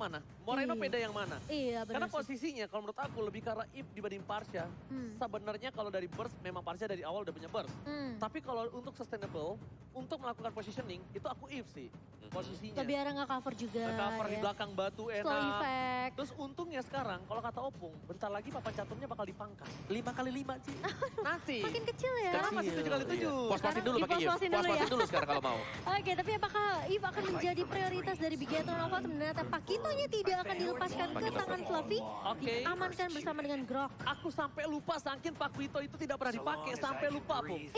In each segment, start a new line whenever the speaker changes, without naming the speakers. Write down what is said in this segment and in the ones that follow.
mana? Moreno
Iya.
peda yang mana?
Iya benar
Karena
sih.
posisinya kalau menurut aku lebih ke arah Eve dibanding Parsha. Sebenarnya kalau dari burst memang Parsha dari awal udah punya burst. Tapi kalau untuk sustainable, untuk melakukan positioning itu aku Eve sih posisinya.
Lebih arah nggak cover juga.
Cover di
ya.
belakang batu
Slow
enak.
effect.
Terus untungnya sekarang kalau kata Opung, bentar lagi papan caturnya bakal dipangkas.
5x5 sih.
Nanti.
Makin kecil ya.
Karena masih 7x7.
Puas-puasin dulu pakai Eve.
Dipos-posin dulu
Puas-puasin
ya.
dulu sekarang kalau mau.
Oke, tapi apakah Eve akan menjadi prioritas dari Bigetron Alpha? Ternyata Pakitonya tidak akan dilepaskan ke tangan Fluffy.
Oke.
Diamankan bersama dengan Grok.
Aku sampai lupa saking Pakuito itu tidak pernah dipakai. Sampai lupa, Opung.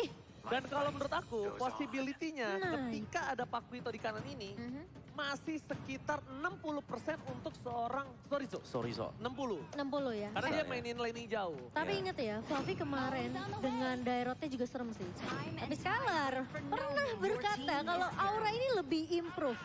Dan kalau menurut aku, possibility-nya ketika ada Pakuito di kanan ini, masih sekitar 60% untuk seorang Sorizo.
Sorizo.
60.
60 ya.
Karena dia mainin laning jauh.
Tapi inget ya, Fluffy kemarin dengan Dairotnya juga serem sih. Tapi Scalar pernah berkata kalau Aura ini lebih improve.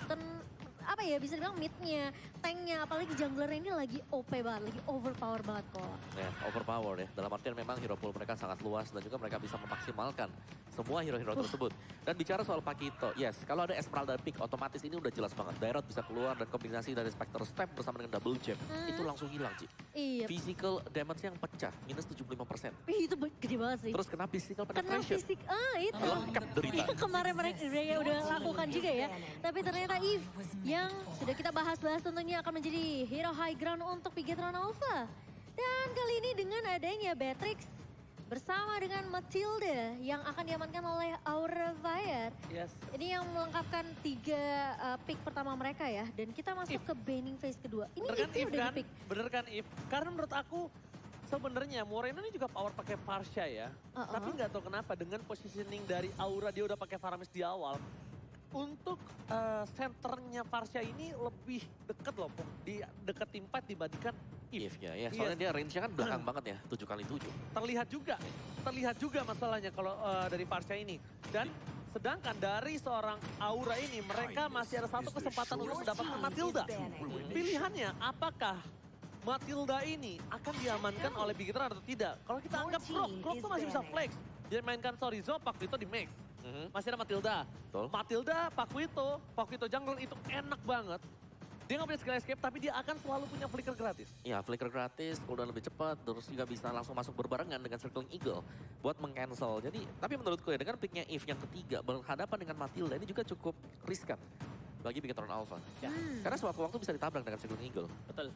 Apa ya, bisa dibilang mid-nya, tank-nya, apalagi jungler ini lagi OP banget, lagi overpower banget kok.
Ya, overpower ya. Dalam artian memang hero pool mereka sangat luas dan juga mereka bisa memaksimalkan semua hero-hero tersebut. Dan bicara soal Pakito, yes, kalau ada Esmeralda pick, otomatis ini udah jelas banget. Dairot bisa keluar dan kombinasi dari Spectre Step bersama dengan Double Jam. Itu langsung hilang, Ci.
Iya.
Physical damage yang pecah, minus 75%.
Itu gede banget sih.
Terus kena physical
Kena
penetration.
fisik, itu.
Lengkap derita.
Yang kemarin mereka udah lakukan juga ya. Tapi ternyata Eve yang sudah kita bahas-bahas tentunya akan menjadi hero high ground untuk Bigetron Alpha. Dan kali ini dengan adanya Beatrix bersama dengan Matilda yang akan diamankan oleh Aura Fire.
Yes.
Ini yang melengkapkan 3 pick pertama mereka ya. Dan kita masuk ke banning phase kedua. Ini
Bener kan
Eve
Eve
udah
kan?
di pick.
Bener kan Eve? Karena menurut aku sebenarnya Moreno ini juga power pakai Parsha ya. Tapi nggak tahu kenapa dengan positioning dari Aura dia udah pakai Faramis di awal. Untuk senternya Parsha ini lebih deket loh, Pung. Di deket tim 4 dibandingkan Eve.
Eve-nya ya, soalnya dia range-nya kan belakang banget ya, 7x7.
Terlihat juga masalahnya kalau dari Parsha ini. Dan sedangkan dari seorang Aura ini mereka masih ada satu kesempatan untuk mendapatkan Matilda. Pilihannya apakah Matilda ini akan diamankan oleh Bigetron atau tidak? Kalau kita anggap Grok tuh masih bisa flex. Dia mainkan Sorizo, Pakuito di max. Masih ada Matilda.
Betul.
Matilda, Pakuito jungle itu enak banget. Dia nggak punya skill escape tapi dia akan selalu punya flicker gratis.
Ya, flicker gratis, cooldown lebih cepat, terus juga bisa langsung masuk berbarengan dengan Circling Eagle buat meng-cancel. Jadi, tapi menurutku ya dengan picknya Eve yang ketiga berhadapan dengan Matilda ini juga cukup riskan bagi Bigetron Alpha. Karena sewaktu-waktu bisa ditabrak dengan Circling Eagle.
Betul.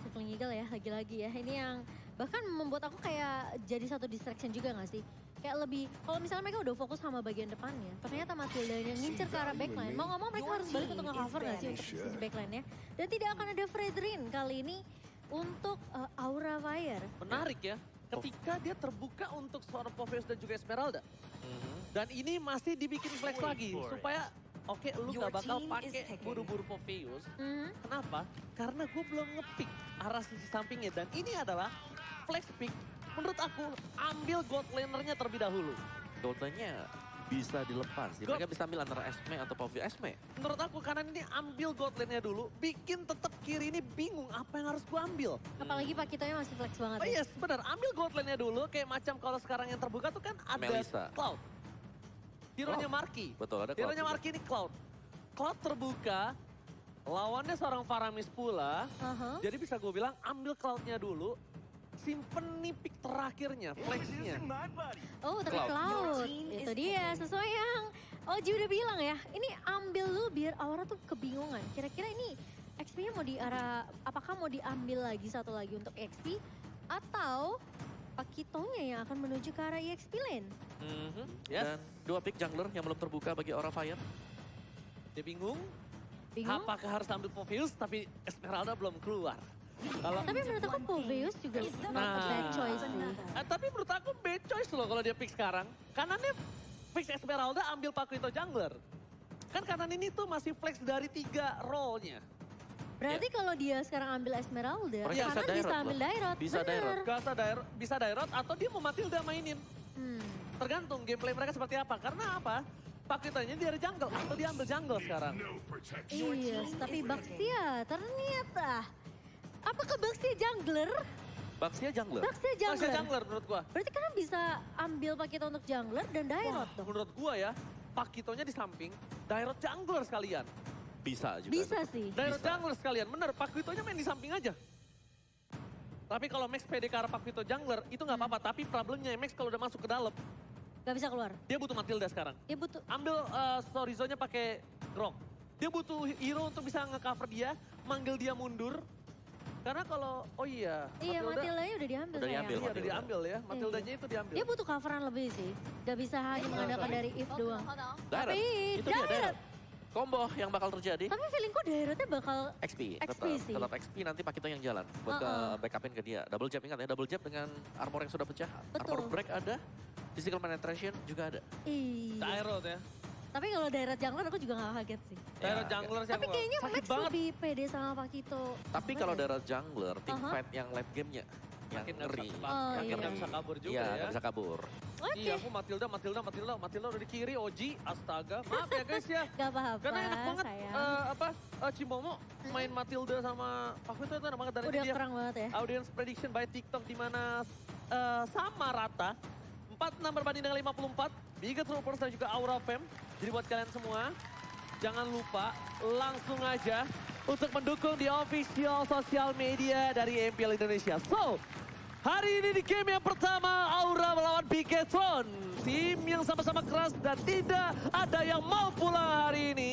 Circling Eagle ya, lagi-lagi ya. Ini yang bahkan membuat aku kayak jadi satu distraction juga gak sih? Kayak lebih, kalau misalnya mereka udah fokus sama bagian depannya, ternyata Matilda yang ngincer ke arah backline. Mau ngomong mereka harus balik untuk nge-cover gak sih untuk sisi backline-nya. Dan tidak akan ada Fredrin kali ini untuk Aura Fire.
Menarik ya, ketika dia terbuka untuk seorang Popheus dan juga Esmeralda. Dan ini masih dibikin flex lagi, supaya oke, lu gak bakal pakai buru-buru Popheus. Kenapa? Karena gue belum ngepick arah sisi sampingnya. Dan ini adalah flex pick. Menurut aku, ambil gold lanernya terlebih dahulu.
Gold line-nya bisa dilepas. Mereka bisa ambil antara Esme atau Popheus Esme.
Menurut aku kanan ini ambil gold lane-nya dulu, bikin tetap kiri ini bingung apa yang harus gue ambil.
Apalagi Pakitonya masih flex banget
Oh
ya.
yes, benar. Ambil gold lane-nya dulu, kayak macam kalau sekarang yang terbuka tuh kan ada
Melissa.
Cloud. Hero-nya Marky.
Betul, ada Cloud
Hero-nya
juga.
Marky ini Cloud. Cloud terbuka, lawannya seorang Faramis pula. Jadi bisa gue bilang ambil Cloud-nya dulu, simpen nih pick terakhirnya, flex-nya.
Oh, tapi
Cloud.
Cloud. Itu dia, sesuai yang Oji udah bilang ya. Ini ambil dulu biar Aura tuh kebingungan. Kira-kira ini XP-nya mau apakah mau diambil lagi satu lagi untuk XP? Atau Pakitonya yang akan menuju ke arah EXP lane?
Yes,
Dan 2 pick jungler yang belum terbuka bagi Aura Fire.
dia bingung.
Bingung?
Apakah harus ambil Popheus tapi Esmeralda belum keluar.
Tapi menurut aku Popheus juga not a bad choice sih.
Tapi menurut aku bad choice loh kalau dia pick sekarang. Kanannya fix Esmeralda ambil Pakuito jungler. Kan kanan ini tuh masih flex dari 3 role-nya.
Berarti kalau dia sekarang ambil Esmeralda,
Mereka
kanan
bisa
bisa
Dairot
ambil
loh.
Dairot.
Bisa
Bener.
Dairot.
Bisa Dairot atau dia mau Matilda mainin. Tergantung gameplay mereka seperti apa. Karena apa? Pakuitonya dia ada jungle atau dia ambil jungle sekarang.
Iya, tapi Baxia ternyata. Apakah Baxia jungler?
Baxia jungler.
Baxia
Masih
jungler.
jungler menurut gua.
Berarti kan bisa ambil Pakito untuk jungler dan Dairot dong.
Menurut gua ya, Pakitonya di samping, Dairot jungler sekalian.
Bisa juga.
Bisa sih.
Daerah
Bisa.
jungler sekalian, bener Pak Vitonya main di samping aja. Tapi kalau Max pede ke arah Pak Vito jungler, itu nggak apa-apa. Tapi problemnya Max kalau udah masuk ke dalam,
Gak bisa keluar.
dia butuh Matilda sekarang.
Dia butuh,
Ambil Sorizo-nya pakai Grok. Dia butuh hero untuk bisa nge-cover dia, manggil dia mundur. Karena kalau, oh iya,
iya Matildanya udah diambil
Udah
sayang.
diambil.
Iya, udah diambil ya. Matildanya itu diambil.
Dia butuh coveran lebih sih. Gak bisa hanya mengandalkan dari If doang.
Darat.
Tapi
Itu dia
Darat.
Darat. Combo yang bakal terjadi.
Tapi feelingku Daratnya bakal
XP,
XP sih.
tetap XP nanti Pakito yang jalan buat ke backupin ke dia. Double jab, ingat ya, double jab dengan armor yang sudah pecah.
Betul.
Armor break ada, physical penetration juga ada.
Iya.
Daerot ya.
Tapi kalau Darat jungler aku juga gak kaget sih.
Daerah
Ya,
jungler sih
Tapi
aku
kayaknya
sakit
Max
banget.
lebih pede sama Pakito.
Tapi kalau daerah jungler, team
Aha.
fight yang late gamenya yang
Makin nggak
ngeri.
bisa,
Oh,
makin
iya.
nggak bisa kabur juga
Iya,
ya.
nggak bisa kabur.
Oke,
Iya, aku Matilda udah di kiri, Oji, astaga. Maaf ya guys ya.
gak apa-apa
Karena enak banget
sayang.
Cimomo main Matilda sama Pak Vito itu enak banget dari
Udah
dia.
perang banget ya.
Audience prediction by TikTok di mana sama rata. 46 berbanding dengan 54. Bigot Troopers dan juga Aura Fam. Jadi buat kalian semua, jangan lupa langsung aja untuk mendukung di official sosial media dari MPL Indonesia. So, hari ini di game yang pertama, Aura melawan Bigetron. Tim yang sama-sama keras dan tidak ada yang mau pulang hari ini.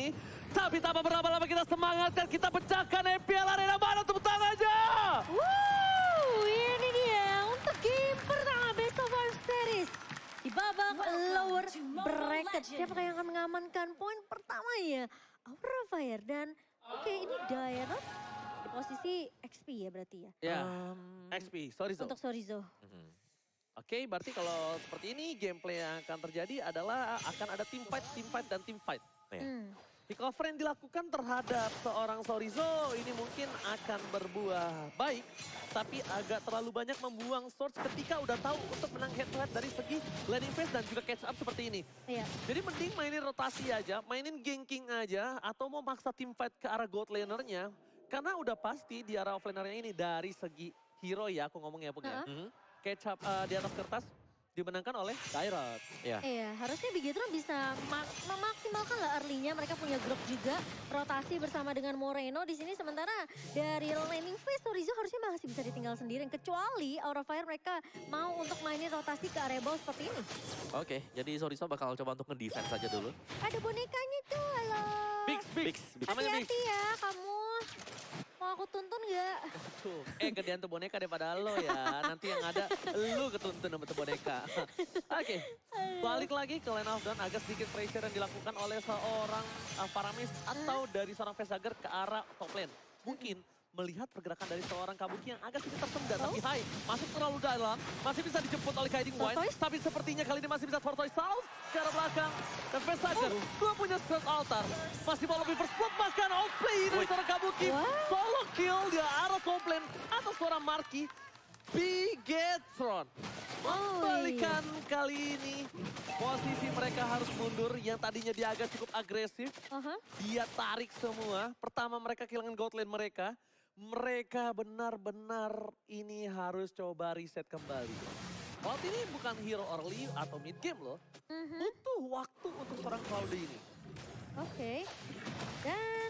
Tapi tanpa berlama-lama kita semangatkan, kita pecahkan MPL Arena. Mana tepuk tangan aja!
Ini dia untuk game pertama Best of 5 Series. Di babak lower bracket. Siapa yang akan mengamankan poin pertamanya? Aura Fire dan oke ini Daerot di posisi XP ya berarti ya.
Ya, XP, sorry Zo.
Untuk Sorizo.
Mhm.
Oke, berarti kalau seperti ini gameplay yang akan terjadi adalah akan ada team fight, dan team fight.
Iya.
Pick offer yang dilakukan terhadap seorang Sorizo ini mungkin akan berbuah baik, tapi agak terlalu banyak membuang source ketika udah tahu untuk menang head to head dari segi laning phase dan juga catch up seperti ini.
Iya.
Jadi mending mainin rotasi aja, mainin ganking aja, atau mau maksa team fight ke arah gold lanernya. Karena udah pasti di arah offlanernya ini dari segi hero ya, aku ngomong ya Pung ya.
Mhm.
Catch up di atas kertas dimenangkan oleh Dairot.
Iya.
Iya, harusnya Bigetron bisa memaksimalkan lah early-nya. Mereka punya grup juga, rotasi bersama dengan Moreno di sini. Sementara dari laning phase, Sorizo harusnya masih bisa ditinggal sendirian. Kecuali Aura Fire mereka mau untuk mainin rotasi ke area bawah seperti ini.
Oke, jadi Sorizo bakal coba untuk nge-defense saja dulu.
Ada bonekanya tuh, halo.
Bix. Namanya Bix.
Hati-hati ya kamu. Mau aku tuntun gak?
Tuh, gedean tuh boneka daripada lo ya. Nanti yang ada lu ketuntun sama tuh boneka. Oke, balik lagi ke line of down. Agak sedikit pressure yang dilakukan oleh seorang Faramis atau dari seorang Vesager ke arah top lane. Mungkin melihat pergerakan dari seorang Kabuki yang agak sedikit tersendat. Tapi hai, masuk terlalu dalam. Masih bisa dijemput oleh Guiding Wine.
Tortoise?
Tapi sepertinya kali ini masih bisa Tortoise South ke arah belakang. Dan Vesager belum punya Spirit Altar. Masih mau lebih berspot bahkan outplay dari seorang Kabuki.
Wow.
Solo kill di arah top lane atas seorang Marky. Bigetron. Membalikan kali ini posisi mereka harus mundur yang tadinya dia agak cukup agresif. Dia tarik semua. Pertama mereka kehilangan gold lane mereka. Mereka benar-benar ini harus coba reset kembali. Waktu ini bukan hero early atau mid game loh. Butuh waktu untuk seorang Cloudy ini.
Oke. Dan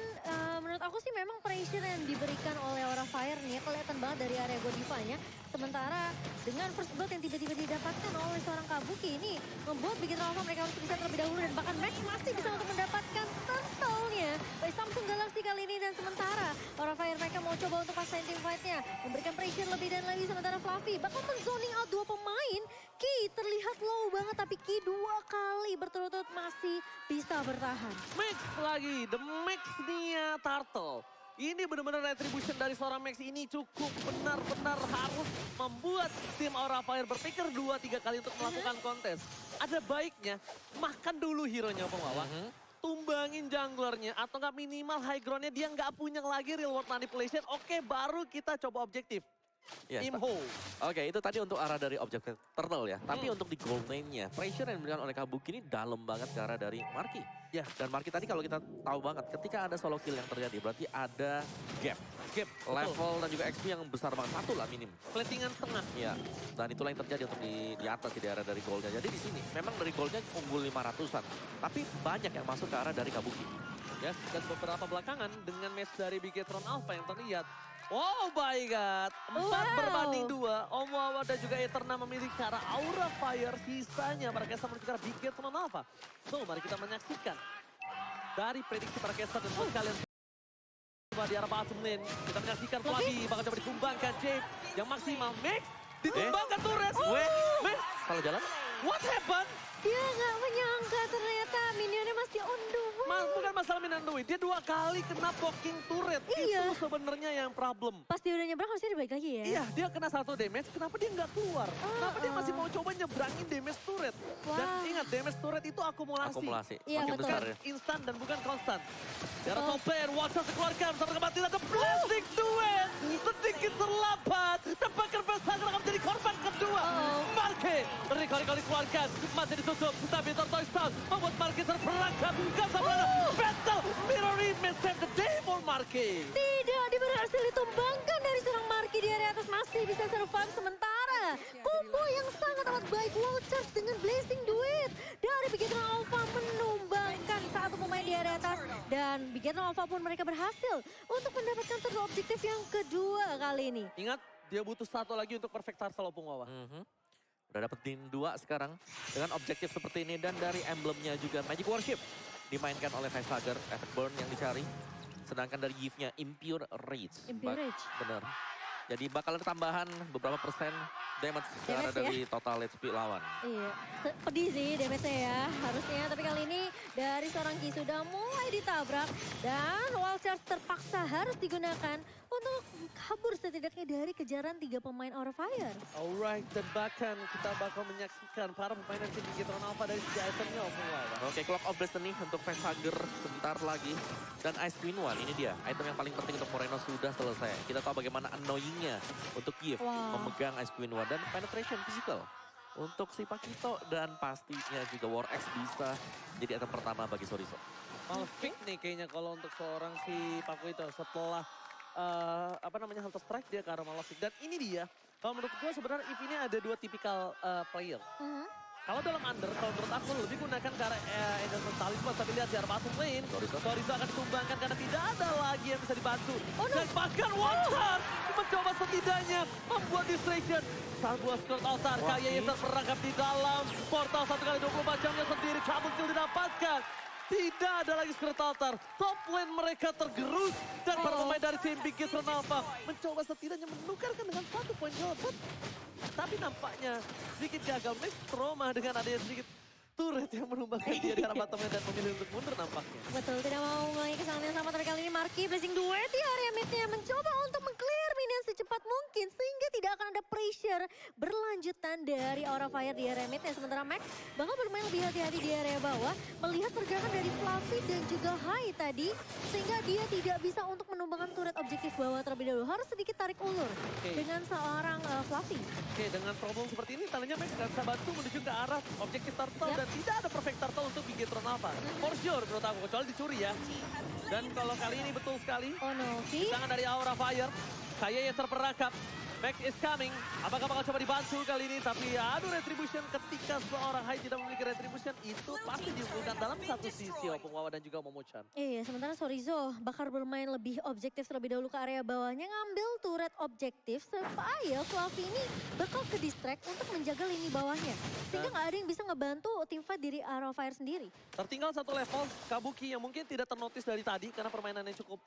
menurut aku sih memang pressure yang diberikan oleh Aura Fire nih ya, kelihatan banget dari area Godivanya. Sementara dengan first blood yang tiba-tiba didapatkan oleh seorang Kabuki ini membuat bikin Alpha mereka harus bisa terlebih dahulu dan bahkan Max masih bisa untuk mendapatkan turtle-nya dari Samsung Galaxy kali ini. Dan sementara Aura Fire mereka mau coba untuk pasang team fight-nya, memberikan pressure lebih dan lagi. Sementara Fluffy bakal men-zoning out dua pemain. Ki terlihat low banget tapi Ki dua kali berturut-turut masih bisa bertahan.
Max lagi, the Max Nia Turtle. Ini benar-benar retribution dari seorang Max ini cukup benar-benar harus membuat tim Aura Fire berpikir 2-3 kali untuk melakukan kontes. Ada baiknya makan dulu hero-nya pembawa. Tumbangin junglernya atau nggak minimal high ground-nya dia nggak punya lagi real world manipulation. Oke, baru kita coba objektif.
Yes,
Imho.
Oke, itu tadi untuk arah dari objek turtle ya. Tapi untuk di gold lane-nya, pressure yang diberikan oleh Kabuki ini dalam banget ke arah dari Marky.
Ya.
Dan Marky tadi kalau kita tahu banget, ketika ada solo kill yang terjadi, berarti ada gap.
Gap,
Level dan juga XP yang besar banget, satu lah minim.
platingan tengah.
Ya, dan itulah yang terjadi untuk di atas di daerah dari goldnya. Jadi di sini memang dari goldnya unggul 500-an, tapi banyak yang masuk ke arah dari Kabuki.
Yes, dan beberapa belakangan dengan match dari Bigetron Alpha yang terlihat. Oh my god, 4-2. Omoawa dan juga Eterna memiliki cara Aura Fire, sisanya para caster menuju ke arah Bigetron Alpha. So, mari kita menyaksikan dari prediksi para caster dan buat kalian di arah bottom lane. Kita menyaksikan Flavi bakal coba ditumbangkan James yang maksimal. Max ditumbangkan turret. Max
Salah jalan?
what happened?
Dia nggak menyangka ternyata minionnya masih on the way.
Bukan masalah Minandui, dia 2 kali kena poking turret.
Iya.
Itu sebenarnya yang problem.
Pas dia udah nyebrang harusnya dia balik lagi ya.
Iya, dia kena 1 damage, kenapa dia nggak keluar? Kenapa dia masih mau coba nyebrangin damage turret? Dan
Wah.
ingat, damage turret itu akumulasi.
Akumulasi,
Iya,
makin
betul.
besar ya.
Instan dan bukan konstan. Darah top player, Watson dikeluarkan, bersama kematian ada Blasting Duet. Sedikit terlambat, tampaknya Versailles akan menjadi korban kedua. Marque, kali dikeluarkan, masih ditutup, tapi Tortoise Town membuat Marque terperangkap. Casabrana, battle, mirror image, save the day for Marque.
Tidak, dia berhasil ditumbangkan dari seorang Marki di area atas, masih bisa survive sementara. Combo yang sangat amat baik, wall charge dengan Blazing Duet. Dari Bigetron Alpha menumbangkan satu pemain di area atas. Dan Bigetron Alpha pun mereka berhasil untuk mendapatkan third objektif yang kedua kali ini.
Ingat, dia butuh 1 lagi untuk perfect Tarsal Opung Wawa.
Udah dapetin 2 sekarang dengan objektif seperti ini dan dari emblemnya juga Magic Worship dimainkan oleh Facehugger, efek burn yang dicari. Sedangkan dari Yves-nya Impure Rage.
Impure Rage.
Bener. Jadi bakal ada tambahan beberapa persen damage secara
Damage ya?
dari total HP lawan.
Iya, pedih sih damage-nya ya harusnya. Tapi kali ini dari seorang Ki sudah mulai ditabrak. Dan wall charge terpaksa harus digunakan untuk kabur setidaknya dari kejaran 3 pemain Aura Fire.
Alright, dan bahkan kita bakal menyaksikan para pemain tim Bigetron Alpha dari segi itemnya Opung Wawa.
Oke, Clock of Destiny untuk Facehugger sebentar lagi. Dan Ice Queen One, ini dia. Item yang paling penting untuk Moreno sudah selesai. Kita tahu bagaimana annoyingnya untuk Yves memegang Ice Queen One. Dan penetration physical untuk si Pakito. Dan pastinya juga War X bisa jadi item pertama bagi Sorizo.
Malfik nih kayaknya kalau untuk seorang si Paku itu setelah Hunter Strike dia ke arah Malfik. Dan ini dia, kalau menurut gue sebenarnya Eve ini ada 2 tipikal player. Kalau dalam under, kalau menurut aku lebih gunakan ke arah Anderson Talisman. Tapi lihat di arah bottom lane, Sorizo akan ditumbangkan karena tidak ada lagi yang bisa dibantu. Dan bahkan Watcher mencoba setidaknya membuat distraction. Sebuah skirt altar, kayaknya terperangkap di dalam portal 1 kali 24 jamnya sendiri. Cabut kill didapatkan. Tidak ada lagi skirt altar. Top lane mereka tergerus. Dan para pemain dari tim Bigetron Alpha mencoba setidaknya menukarkan dengan 1 poin jawaban. Tapi nampaknya sedikit gagal. Max trauma dengan adanya sedikit turret yang menumbangkan dia di arah bottom lane dan memilih untuk mundur nampaknya.
Betul, tidak mau mengulangi kesalahan yang sama. Tapi kali ini Marki Blazing Duet di area midnya mencoba untuk meng-clear minion secepat mungkin. Sehingga tidak akan ada pressure berlanjutan dari Aura Fire di area midnya. Sementara Max bakal bermain lebih hati-hati di area bawah. Melihat pergerakan dari Fluffy dan juga Hai tadi. Sehingga dia tidak bisa untuk menumbangkan turret objektif bawah terlebih dahulu. Harus sedikit tarik ulur dengan seorang Fluffy.
Oke, dengan problem seperti ini tandanya Max gak bisa bantu menuju ke arah objektif turtle. Dan tidak ada perfect turtle untuk Bigetron Alpha. For sure menurut aku, kecuali dicuri ya. Dan kalau kali ini betul sekali,
Oh no,
tangan dari Aura Fire. Kayaknya terperangkap. Max is coming. Apakah bakal coba dibantu kali ini? Tapi aduh, retribution ketika seorang Hai tidak memiliki retribution itu pasti diunggulkan dalam satu sisi Opung Wawa dan juga Momo-chan.
Iya, sementara Sorizo bakal bermain lebih objektif terlebih dahulu ke area bawahnya. Ngambil turret objektif supaya Fluffy ini bakal ke distract untuk menjaga lini bawahnya. Sehingga nggak ada yang bisa ngebantu tim fight dari Aura Fire sendiri.
Tertinggal 1 level, Kabuki yang mungkin tidak ternotis dari tadi karena permainannya cukup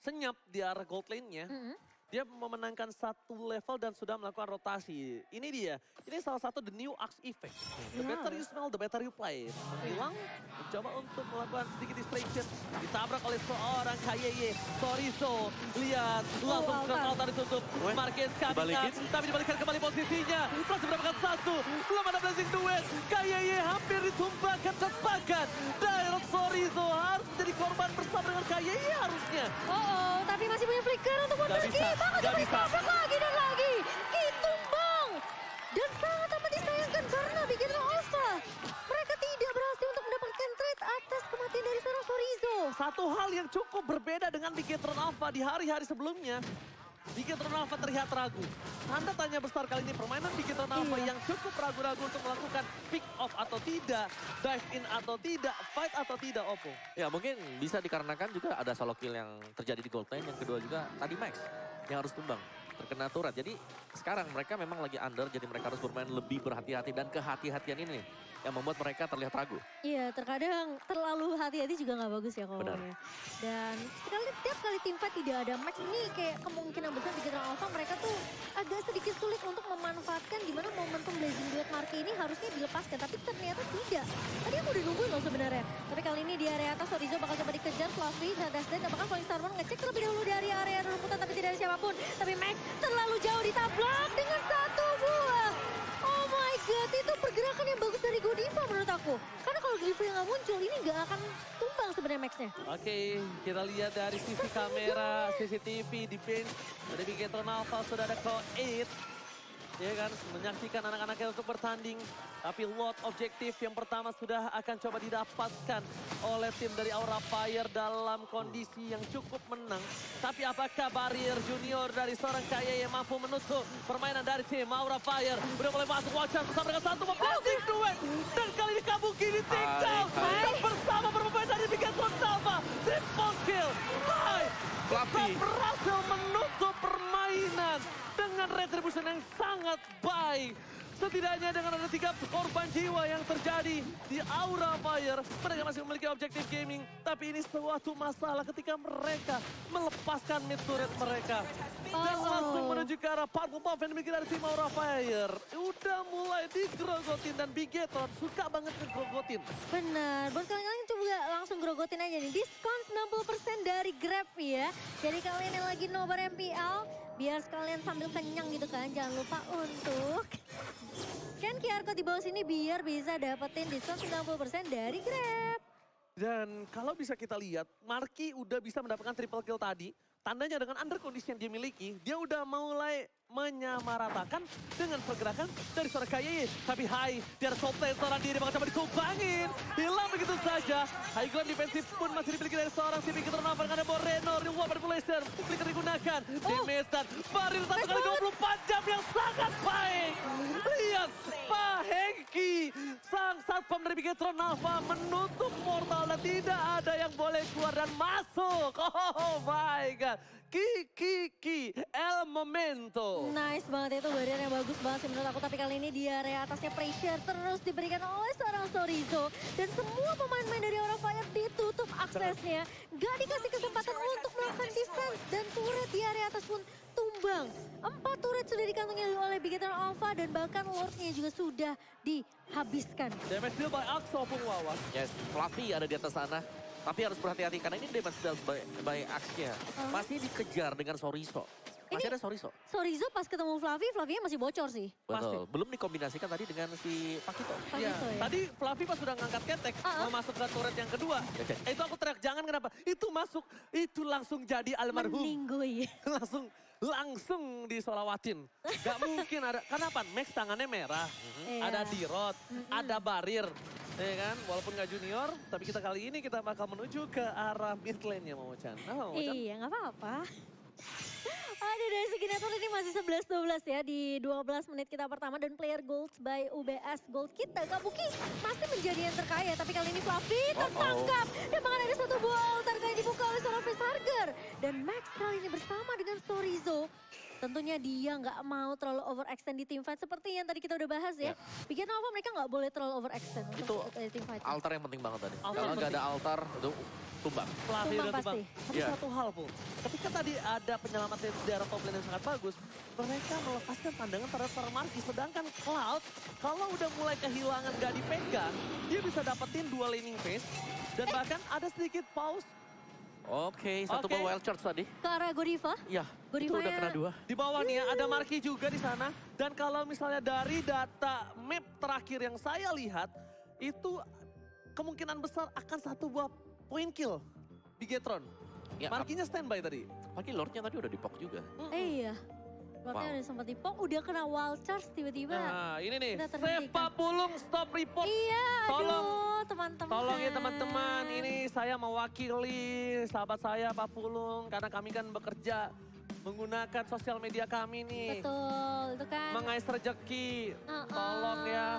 senyap di arah gold lane-nya. Dia memenangkan 1 level dan sudah melakukan rotasi. Ini dia, ini salah satu the new Axe effect. The better you smell, the better you play. Menghilang, mencoba untuk melakukan sedikit distraction. Ditabrak oleh seorang KYY. Sorizo, lihat, langsung ke altar ditutup. Marquez kabinat, tapi dibalikan kembali posisinya. Masih mendapatkan 1, belum ada Blazing Duet. KYY hampir ditumbangkan cepakan. Direct Sorizo harus menjadi korban bersama dengan KYY harusnya.
Oh, tapi masih punya flicker untuk Wonder Kid. Bakal coba ditabrak lagi dan lagi. Kid tumbang. Dan sangat amat disayangkan karena Bigetron Alpha. Mereka tidak berhasil untuk mendapatkan trade atas kematian dari seorang Sorizo.
Satu hal yang cukup berbeda dengan Bigetron Alpha di hari-hari sebelumnya. Bigetron Alpha terlihat ragu. Tanda tanya besar kali ini permainan Bigetron Alpha yang cukup ragu-ragu untuk melakukan pick off atau tidak, dive in atau tidak, fight atau tidak, Oppo.
Ya mungkin bisa dikarenakan juga ada solo kill yang terjadi di gold lane. Yang kedua juga tadi Max yang harus tumbang. Terkena turret. Jadi sekarang mereka memang lagi under. Jadi mereka harus bermain lebih berhati-hati. Dan kehati-hatian ini yang membuat mereka terlihat ragu.
Iya, terkadang terlalu hati-hati juga nggak bagus ya ngomongnya. Dan tiap kali tim fight tidak ada match ini kayak kemungkinan besar di Bigetron Alpha mereka tuh agak sedikit sulit untuk memanfaatkan di mana momentum Blazing Duet Marky ini harusnya dilepaskan. Tapi ternyata tidak. Tadi aku udah nungguin loh sebenarnya. Tapi kali ini di area atas Orizo bakal coba dikejar. Fluffy, Zadazden, dan bahkan Falling Starman ngecek terlebih dahulu dari area rumputan tapi tidak ada siapapun. Tapi Max terlalu jauh ditablak dengan satu buah. Oh my god, itu pergerakan yang bagus dari Godiva menurut aku. Karena kalau Godiva nggak muncul, ini nggak akan tumbang sebenarnya Max-nya.
Oke, kita lihat dari sisi kamera, CCTV di bench. Dari Bigetron Alpha sudah ada Ko8. Ya kan, menyaksikan anak-anaknya untuk bertanding. Tapi lot objektif yang pertama sudah akan coba didapatkan oleh tim dari Aura Fire dalam kondisi yang cukup menang. Tapi apakah barrier junior dari seorang Kaya yang mampu menutup permainan dari tim Aura Fire? Udah mulai masuk Watcher bersama dengan satu membanting duet. Dan kali ini Kabuki di take down. Dan bersama bermain dari Bigetron Alpha. Triple kill. Hai,
Fluffy
berhasil menutup permainan dengan retribution yang sangat baik. Setidaknya dengan ada 3 korban jiwa yang terjadi di Aura Fire. Mereka masih memiliki objektif gaming. Tapi ini suatu masalah ketika mereka melepaskan mid turret mereka. Dan langsung menuju ke arah Purple Buff yang dimiliki dari tim Aura Fire. Udah mulai digrogotin dan Bigetron suka banget ngegrogotin.
Benar, buat kalian coba langsung grogotin aja nih. Diskon 90% dari Grab ya. Jadi kalian yang lagi nobar MPL, biar sekalian sambil kenyang gitu kan. Jangan lupa untuk scan QR code di bawah sini biar bisa dapetin diskon 90% dari Grab.
Dan kalau bisa kita lihat, Marky udah bisa mendapatkan triple kill tadi. Tandanya dengan under kondisi yang dia miliki, dia udah mulai menyamaratakan dengan pergerakan dari seorang Kaye. Tapi Hai, dia ada softline seorang diri bakal coba ditumbangin. Hilang begitu saja. High ground defensif pun masih dimiliki dari seorang si Bigetron Alpha. Ada Moreno, reward manipulation. Publik digunakan. Damage dan barir 1 kali 24 jam yang sangat baik. Lihat, Pak Hengki, sang satpam dari Bigetron Alpha menutup portal dan tidak ada yang boleh keluar dan masuk. Oh my god. Ki, El Momento.
Nice banget itu, barrier yang bagus banget sih menurut aku. Tapi kali ini di area atasnya pressure terus diberikan oleh seorang Sorizo. Dan semua pemain-pemain dari Aura Fire ditutup aksesnya. Gak dikasih kesempatan untuk melakukan defense. Dan turret di area atas pun tumbang. 4 turret sudah dikantongi oleh Bigetron Alpha dan bahkan Lordnya juga sudah dihabiskan.
Damage deal by Axo pun Wawan.
Yes, Fluffy ada di atas sana. Tapi harus berhati-hati karena ini damage dealt by Axe-nya. Masih dikejar dengan Sorizo. Masih ada Sorizo.
Sorizo pas ketemu Fluffy, Fluffy-nya masih bocor sih.
Betul. Belum dikombinasikan tadi dengan si Pakito.
Iya,
Pakito ya.
tadi Fluffy pas sudah ngangkat ketek, mau masuk ke turret yang kedua. Itu aku teriak, jangan kenapa. Itu masuk, itu langsung jadi almarhum.
Meninggoy.
langsung disolawatin. Gak mungkin ada, kenapa? Max tangannya merah, ada D-Rod, ada barir. Ya kan, walaupun gak junior, tapi kita kali ini kita bakal menuju ke arah mid lane-nya Momo-chan.
Iya, nggak apa-apa. Ada dari segi network ini masih 11-12 ya di 12 menit kita pertama. Dan player gold by UBS Gold kita, Kabuki masih menjadi yang terkaya. Tapi kali ini Fluffy tertangkap. Dan bahkan ada satu buah altar yang dibuka oleh seorang Faceharger. Dan Max kali ini bersama dengan Sorizo. Tentunya dia nggak mau terlalu overextend di teamfight seperti yang tadi kita udah bahas ya. Bikin apa mereka nggak boleh terlalu overextend
Itu
untuk teamfight.
altar yang penting banget tadi.
Altar
Kalau nggak ada
penting.
altar, itu tumbang.
Fluffy
Tumbang
udah
pasti.
Tapi
Iya.
satu hal, Bu. Ketika tadi ada penyelamatnya di daerah top lane yang sangat bagus, mereka melepaskan pandangan terhadap para Marky. Sedangkan Cloud, kalau udah mulai kehilangan gak dipegang, dia bisa dapetin 2 laning phase. Dan bahkan ada sedikit pause.
Oke, satu ball wild charge tadi.
Ke arah Godiva.
Iya, itu
Godiva
udah kena 2.
Di bawah nih ya, ada Marky juga di sana. Dan kalau misalnya dari data map terakhir yang saya lihat, itu kemungkinan besar akan satu buah point kill Bigetron.
Ya,
Markinya standby tadi.
apalagi Lordnya tadi udah dipok juga.
Iya. Lordnya udah sempat dipok, udah kena wild charge tiba-tiba.
Nah ini nih,
Kita
save
terhentikan.
Pak Pulung, stop report.
Iya,
Tolong.
aduh teman-teman.
Tolong ya teman-teman, ini saya mewakili sahabat saya Pak Pulung. Karena kami kan bekerja menggunakan sosial media kami nih.
Betul, itu kan.
Mengais rezeki. Tolong ya.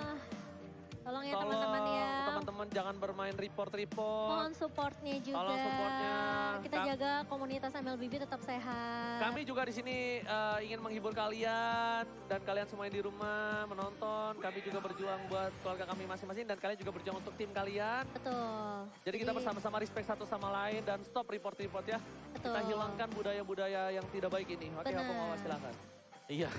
Tolong ya teman-teman ya.
Teman-teman jangan bermain report-report.
Mohon supportnya juga.
Tolong supportnya.
Kita jaga komunitas MLBB tetap sehat.
Kami juga di sini ingin menghibur kalian dan kalian semua yang di rumah menonton. Kami juga berjuang buat keluarga kami masing-masing dan kalian juga berjuang untuk tim kalian.
Betul.
Jadi kita bersama-sama respect satu sama lain dan stop report-report ya.
Betul.
Kita hilangkan budaya-budaya yang tidak baik ini. Oke,
Bener.
aku mau silakan.
Iya.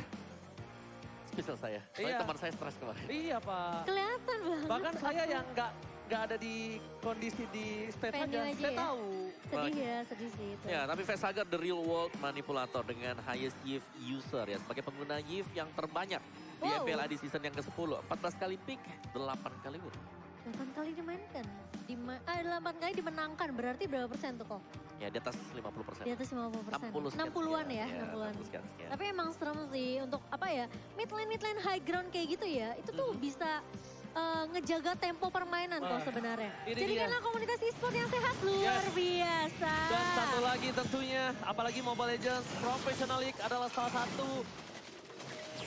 Spesial saya. Soalnya
Iya.
teman saya stres kemarin.
Iya Pak.
Kelihatan banget.
Bahkan saya yang nggak ada di kondisi di stage
Venue
aja,
aja
saya
ya?
tahu.
Sedih ya, sedih sih itu.
Ya, tapi Facehugger the real world manipulator dengan highest Yiv user ya. Sebagai pengguna Yiv yang terbanyak di
Wow.
MPLA di season yang ke-10. 14 kali pick, 8 kali win.
8 kali dimainkan. 8 kali dimenangkan, berarti berapa persen tuh kok?
Ya, di atas 50%.
Di atas 50%.
60 sekian
60-an
sekian.
ya,
Ya,
60-an.
60 sekian sekian.
Tapi emang serem sih untuk apa ya, mid lane high ground kayak gitu ya, itu tuh bisa ngejaga tempo permainan kok
Wah,
sebenarnya.
ini
Jadikanlah
dia.
komunitas e-sport yang sehat luar
Yes.
biasa.
Dan satu lagi tentunya, apalagi Mobile Legends Professional League adalah salah satu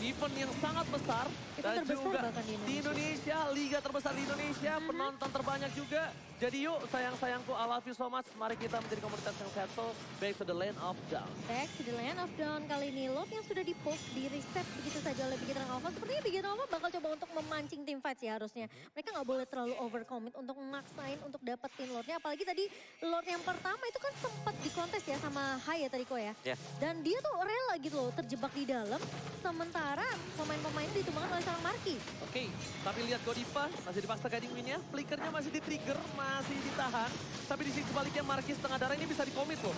event yang sangat besar.
Itu
dan
terbesar
juga
bahkan di
di Indonesia, liga terbesar di Indonesia, penonton terbanyak juga. Jadi yuk sayang-sayangku, I love you so much. Mari kita menjadi komunitas yang sehat. So, back to the land of down.
Back to the land of dawn kali ini, lot yang sudah di-post, di-reset begitu saja oleh Big Hit Alpha. Sepertinya Big Hit Alpha bakal coba untuk memancing tim fight sih harusnya. Mereka nggak boleh terlalu overcommit untuk memaksain untuk dapetin lotnya. Apalagi tadi lot yang pertama itu kan sempat dikontes ya sama Hai ya tadi kok ya.
Ya.
Dan dia tuh rela gitu loh, terjebak di dalam. Sementara pemain-pemain ditumbangkan oleh seorang Marky.
Oke, tapi lihat Godiva masih dipaksa guiding win-nya. Flickernya masih di-trigger, masih ditahan. Tapi di sisi sebaliknya Marquis setengah darah ini bisa di-commit loh.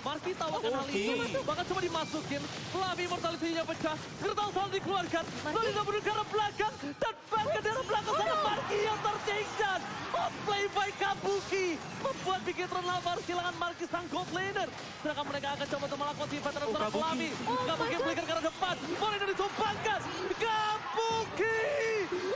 Marquis tahu akan hal itu, bahkan cuma dimasukin. Flavi mortality-nya pecah, Gertal Sound dikeluarkan. Lalu dia ke arah belakang, dan bahkan dari belakang sana Marquis yang tertakedown. Outplay by Kabuki, membuat Bigetron Lava harus kehilangan Marquis sang gold laner. Sedangkan mereka akan coba untuk melakukan team fight terhadap
Kabuki.
Flavi. Kabuki flicker ke arah depan, Moreno ditumpangkan. Kabuki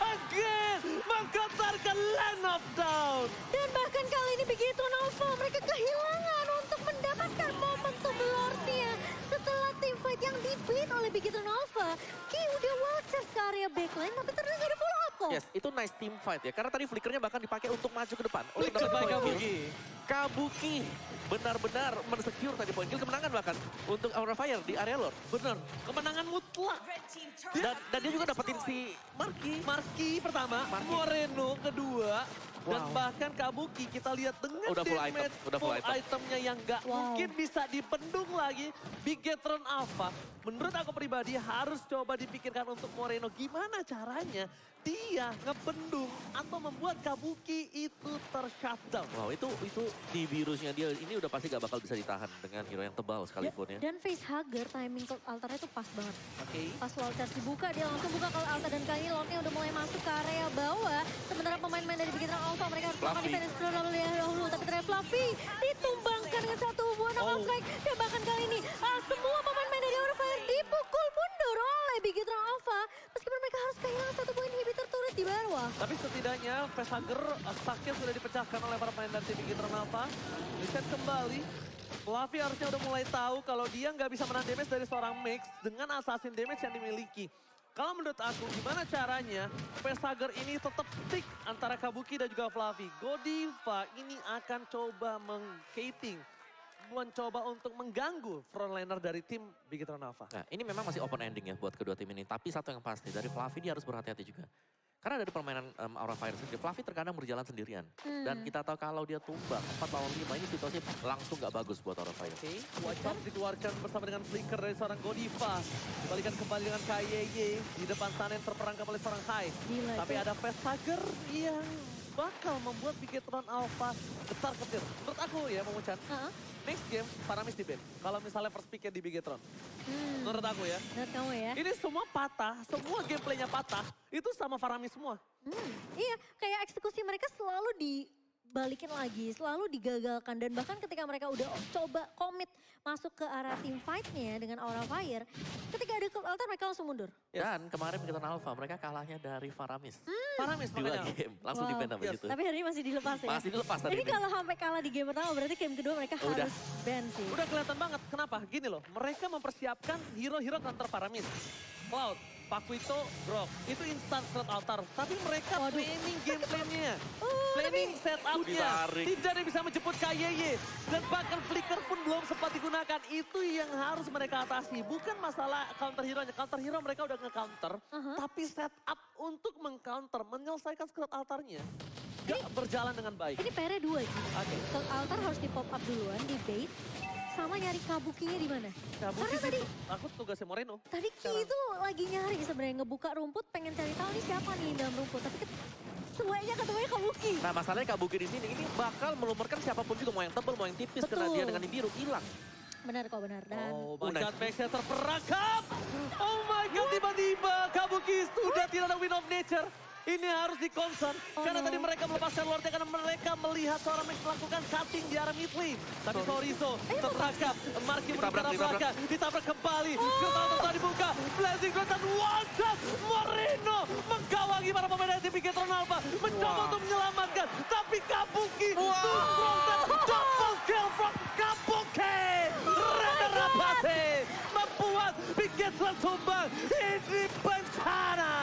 again menggetarkan Land of Down.
Dan bahkan kali ini Big Hit Alpha mereka kehilangan untuk mendapatkan momentum lordnya. Setelah tim fight yang di-beat oleh Big Hit Alpha, Ki udah wild charge ke area backline tapi ternyata gak ada follow up kok.
Yes, itu nice team fight ya. Karena tadi flickernya bahkan dipakai untuk maju ke depan. Untuk
Flicker
dapat
by
point kill.
Kabuki.
Kabuki benar-benar mensecure tadi point kill, kemenangan bahkan untuk Aura Fire di area Lord.
Bener, kemenangan mutlak.
Dan dia juga dapetin si Marky.
Marquis pertama,
Marquis.
Moreno kedua, dan
Wow.
bahkan Kabuki kita lihat dengan
Udah full
damage
item, udah full item.
itemnya yang nggak
Wow.
mungkin bisa dibendung lagi. Bigetron Alpha, menurut aku pribadi harus coba dipikirkan untuk Moreno gimana caranya dia ngebendung atau membuat Kabuki itu ter-shutdown.
Wow, itu di virusnya dia ini udah pasti gak bakal bisa ditahan dengan hero yang tebal sekalipun ya.
Dan facehugger timing ke altarnya tuh pas banget.
Oke.
Pas wall charge dibuka, dia langsung buka ke altar dan kali ini lordnya udah mulai masuk ke area bawah. Sementara pemain-pemain dari Big Hit Alpha mereka harus melakukan
Fluffy.
defense dahulu. Tapi ternyata Fluffy ditumbangkan dengan satu hubungan knockout strike. Dan bahkan kali ini semua pemain-pemain dari Aura Fire dipukul mundur oleh Big Hit Alpha. Meskipun mereka harus kehilangan satu poin inhibitor turret di bawah.
Tapi setidaknya Facehugger stucknya sudah dipecahkan oleh para pemain dari tim Bigetron Alpha. Reset kembali. Fluffy harusnya udah mulai tahu kalau dia nggak bisa menahan damage dari seorang Mix dengan assassin damage yang dimiliki. Kalau menurut aku, gimana caranya Facehugger ini tetap stick antara Kabuki dan juga Fluffy. Godiva ini akan coba meng-caping, mencoba untuk mengganggu frontliner dari tim Bigetron Alpha.
Nah, ini memang masih open ending ya buat kedua tim ini. Tapi satu yang pasti, dari Fluffy dia harus berhati-hati juga. Karena dari permainan Aura Fire sendiri, Fluffy terkadang berjalan sendirian. Dan kita tahu kalau dia tumbang 4 lawan 5 ini situasi langsung gak bagus buat Aura Fire.
Oke, White Bomb dikeluarkan bersama dengan flicker dari seorang Godiva. Dibalikan kembali dengan KYY. Di depan sana yang terperangkap oleh seorang Hai.
Gila
Tapi
itu.
ada Facehugger yang bakal membuat Bigetron Alpha besar ketir. Menurut aku ya, Memucan.
Heeh.
Next game, Paramis di ban. Kalau misalnya first picknya di Bigetron. Menurut aku ya.
Menurut kamu ya?
Ini semua patah, semua gameplaynya patah. Itu sama Faramis semua.
Iya, kayak eksekusi mereka selalu balikin lagi, selalu digagalkan. Dan bahkan ketika mereka udah coba komit masuk ke arah team fight-nya dengan Aura Fire, ketika ada Cult Altar mereka langsung mundur.
Dan kemarin Peketan Alpha mereka kalahnya dari Faramis.
Faramis
2
makanya.
game, langsung
Wow.
di-ban
Yes.
begitu.
Tapi hari ini masih dilepas ya.
Masih dilepas tadi
Jadi
ini.
kalau sampai kalah di game pertama berarti game kedua mereka
Udah.
harus ban sih.
Udah kelihatan banget. Kenapa? Gini loh, mereka mempersiapkan hero-hero counter Faramis. Cloud, Pakuito, Grok. Itu instant Cult Altar. Tapi mereka
Waduh.
planning gameplaynya.
Oh,
Planning setupnya.
Ditarik.
Tidak ada yang bisa menjemput KYY. Dan bahkan flicker pun belum sempat digunakan. Itu yang harus mereka atasi. Bukan masalah counter hero-nya. Counter hero mereka udah nge-counter. Tapi setup untuk meng-counter, menyelesaikan Cult Altarnya. Gak berjalan dengan baik.
Ini PR-nya 2 Ji.
Oke.
Cult Altar harus di pop up duluan, di bait. Sama nyari Kabukinya di mana?
Kabuki
Karena tadi-
sih, aku tugasnya Moreno.
Tadi Ki itu lagi nyari sebenarnya ngebuka rumput, pengen cari tahu nih siapa nih dalam rumput. Tapi ketemunya Kabuki.
Nah masalahnya Kabuki di sini ini bakal melumerkan siapapun juga, mau yang tebal, mau yang tipis, karena
Betul.
dia dengan yang biru hilang.
Benar kok, benar. Dan
Oh
Oh,
my
nice.
god, Maxnya terperangkap. Oh my god, tiba-tiba Kabuki sudah tidak ada win of nature. Ini harus di-concern.
Oh
Karena
no.
tadi mereka melepaskan Lordnya karena mereka melihat seorang Max melakukan cutting di arah mid lane. Tapi Torizo terperangkap. Marky menuju ke arah belakang. Ditabrak kembali. Gertal telah dibuka. Blazing Drone dan one shot. Moreno menggawangi para pemain dari tim Peketan Alpha. Mencoba untuk menyelamatkan. Tapi Kabuki. Double kill from Kabuki. Render Rapase membuat Peketan tumbang. Ini bencana.